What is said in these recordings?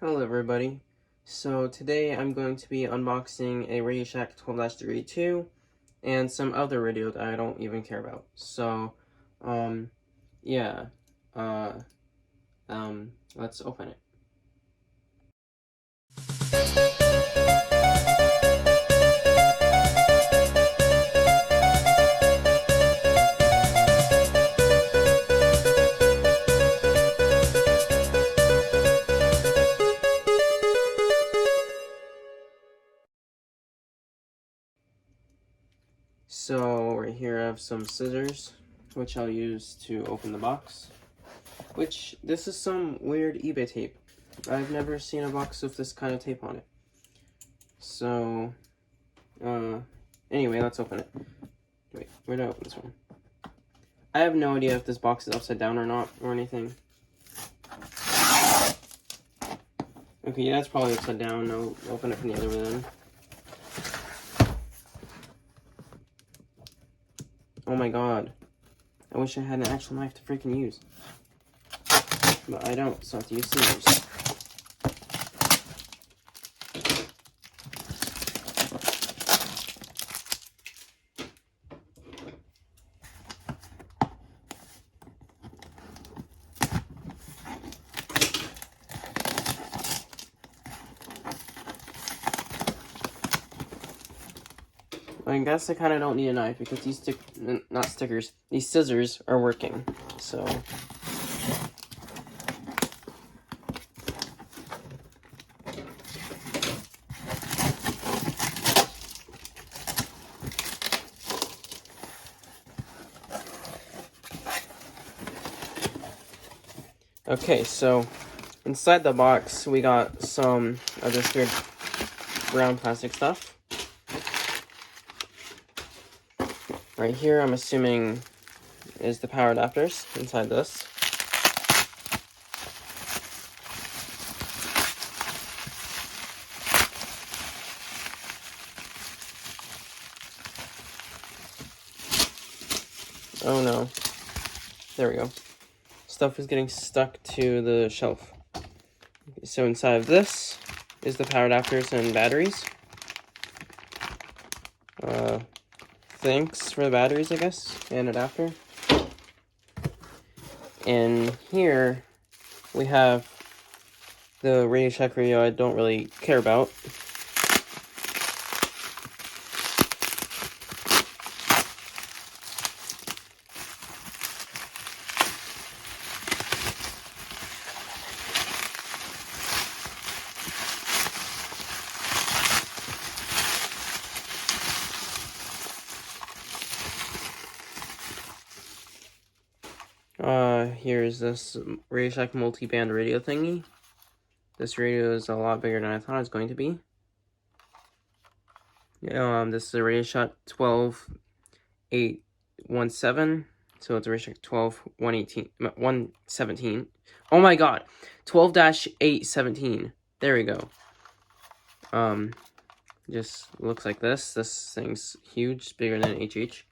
Hello everybody. So today I'm going to be unboxing a RadioShack 12-32 and some other radio that I don't even care about. So, yeah, let's open it. So right here I have some scissors, which I'll use to open the box. This is some weird eBay tape. I've never seen a box with this kind of tape on it. So, anyway, let's open it. Wait, where do I open this one? I have no idea if this box is upside down or not, or anything. Okay, yeah, it's probably upside down. I'll open it from the other way then. Oh my god. I wish I had an actual knife to freaking use. But I don't, so I have to use scissors. I guess I kind of don't need a knife because these these scissors are working, so. Okay, so inside the box we got some of this weird brown plastic stuff. Right here, I'm assuming, is the power adapters inside this. Oh no. There we go. Stuff is getting stuck to the shelf. So inside of this is the power adapters and batteries. Thanks for the batteries, I guess, and adapter. And here we have the RadioShack radio I don't really care about. Here's this RadioShack multi-band radio thingy. This radio is a lot bigger than I thought it was going to be. This is a RadioShack 12817. So it's a RadioShack 117. Oh my god, 12-817. There we go. Just looks like this. This thing's huge, bigger than an HH.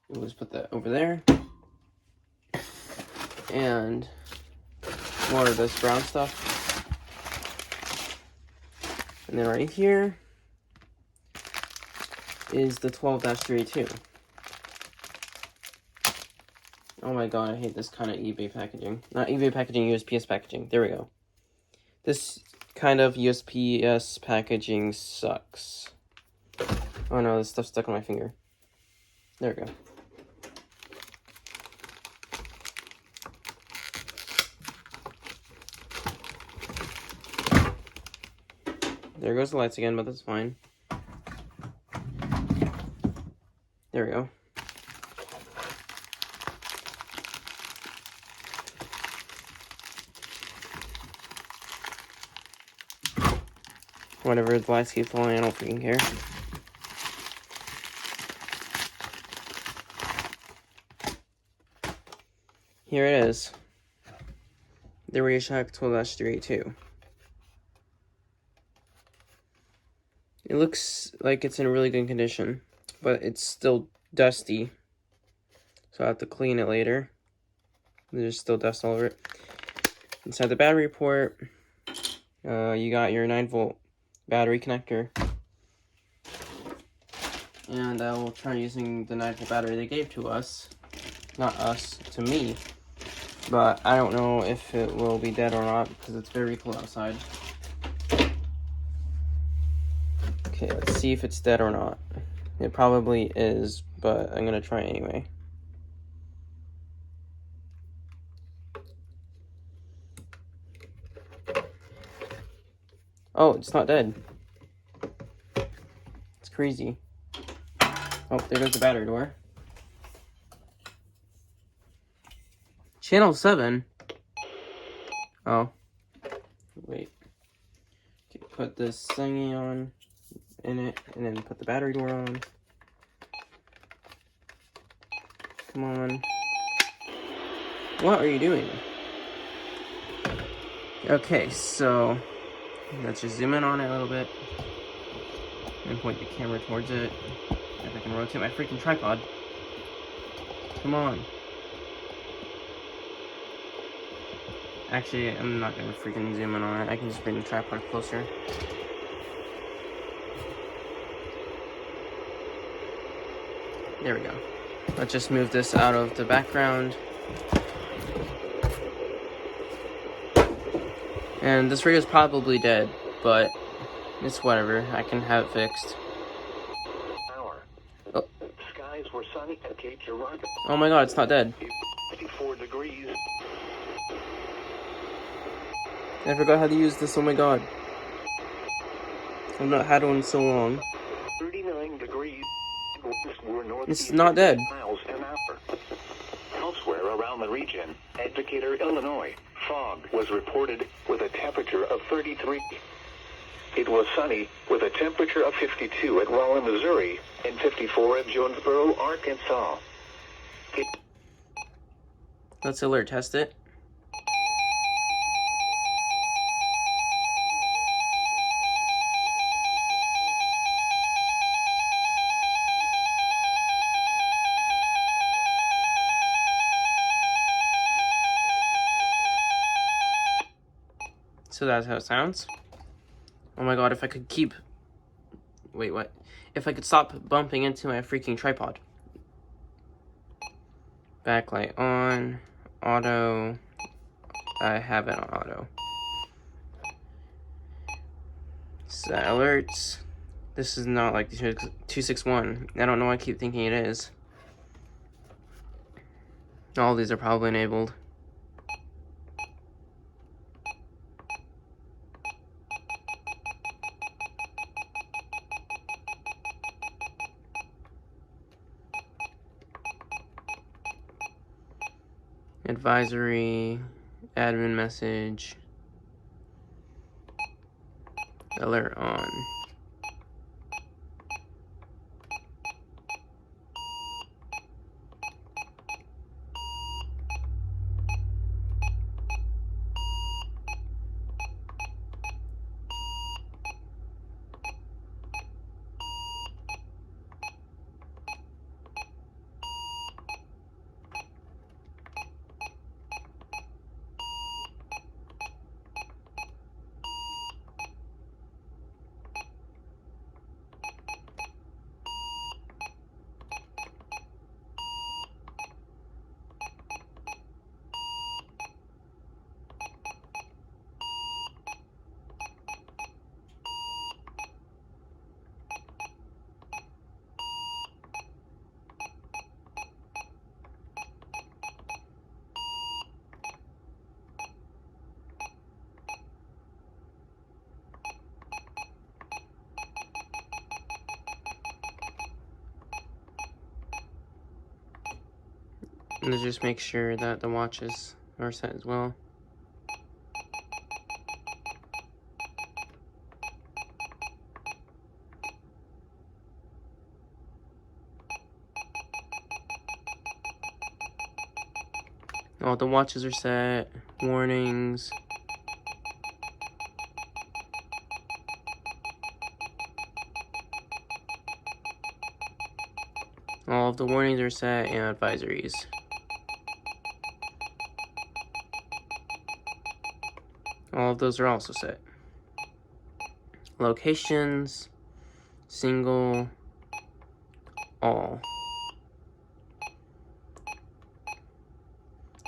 We'll just put that over there. And more of this brown stuff. And then right here is the 12-32. Oh my god, I hate this kind of eBay packaging. Not eBay packaging, USPS packaging. There we go. This kind of USPS packaging sucks. Oh no, this stuff's stuck on my finger. There we go. There goes the lights again, but that's fine. There we go. Whatever, the lights keep falling, I don't freaking care. Here it is. The RadioShack 12-32. It looks like it's in really good condition, but it's still dusty. So I'll have to clean it later. There's still dust all over it. Inside the battery port, You got your 9-volt battery connector. And I will try using the 9-volt battery they gave to us. Not us, to me. But I don't know if it will be dead or not because it's very cold outside. Okay, let's see if it's dead or not. It probably is, but I'm gonna try anyway. Oh, it's not dead. It's crazy. Oh, there goes the battery door. Channel 7? Oh. Wait. Okay, put this thingy on in it, and then put the battery door on. Come on. What are you doing? Okay, so let's just zoom in on it a little bit and point the camera towards it. If I can rotate my freaking tripod. Come on. Actually, I'm not gonna freaking zoom in on it. I can just bring the tripod closer. There we go. Let's just move this out of the background. And this radio's probably dead, but it's whatever. I can have it fixed. Oh. Skies were sunny at Cape Girardeau. Oh my god, it's not dead. 54 degrees. I forgot how to use this, oh my god. I've not had one in so long. 39 degrees. It's not dead. Miles an hour. Elsewhere around the region, at Decatur, Illinois, fog was reported with a temperature of 33. It was sunny with a temperature of 52 at Rollin, Missouri, and 54 at Jonesboro, Arkansas. Let's alert test it. So that's how it sounds. Oh my god, if I could keep... Wait, what? If I could stop bumping into my freaking tripod. Backlight on. Auto. I have it on auto. Set alerts. This is not like 261. I don't know why I keep thinking it is. All these are probably enabled. Advisory, admin message, alert on. And to just make sure that the watches are set as well. All the watches are set, warnings. All of the warnings are set and advisories. All of those are also set. locations, single, all.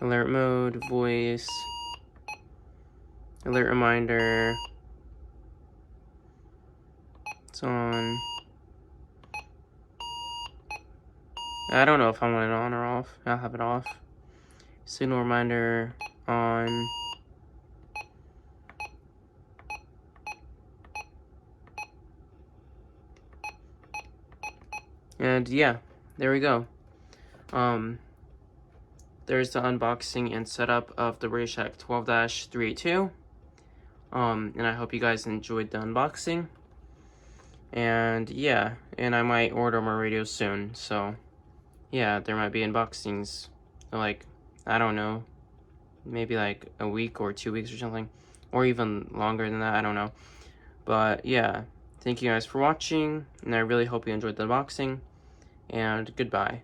Alert mode, voice, alert reminder, it's on. I don't know if I want it on or off. I'll have it off. Signal reminder, on. And yeah, there we go. There's the unboxing and setup of the RadioShack 12-382. And I hope you guys enjoyed the unboxing. And yeah, and I might order more radios soon. So yeah, there might be unboxings, like, I don't know, maybe like a week or 2 weeks or something, or even longer than that, I don't know. But yeah, thank you guys for watching, and I really hope you enjoyed the unboxing, and goodbye.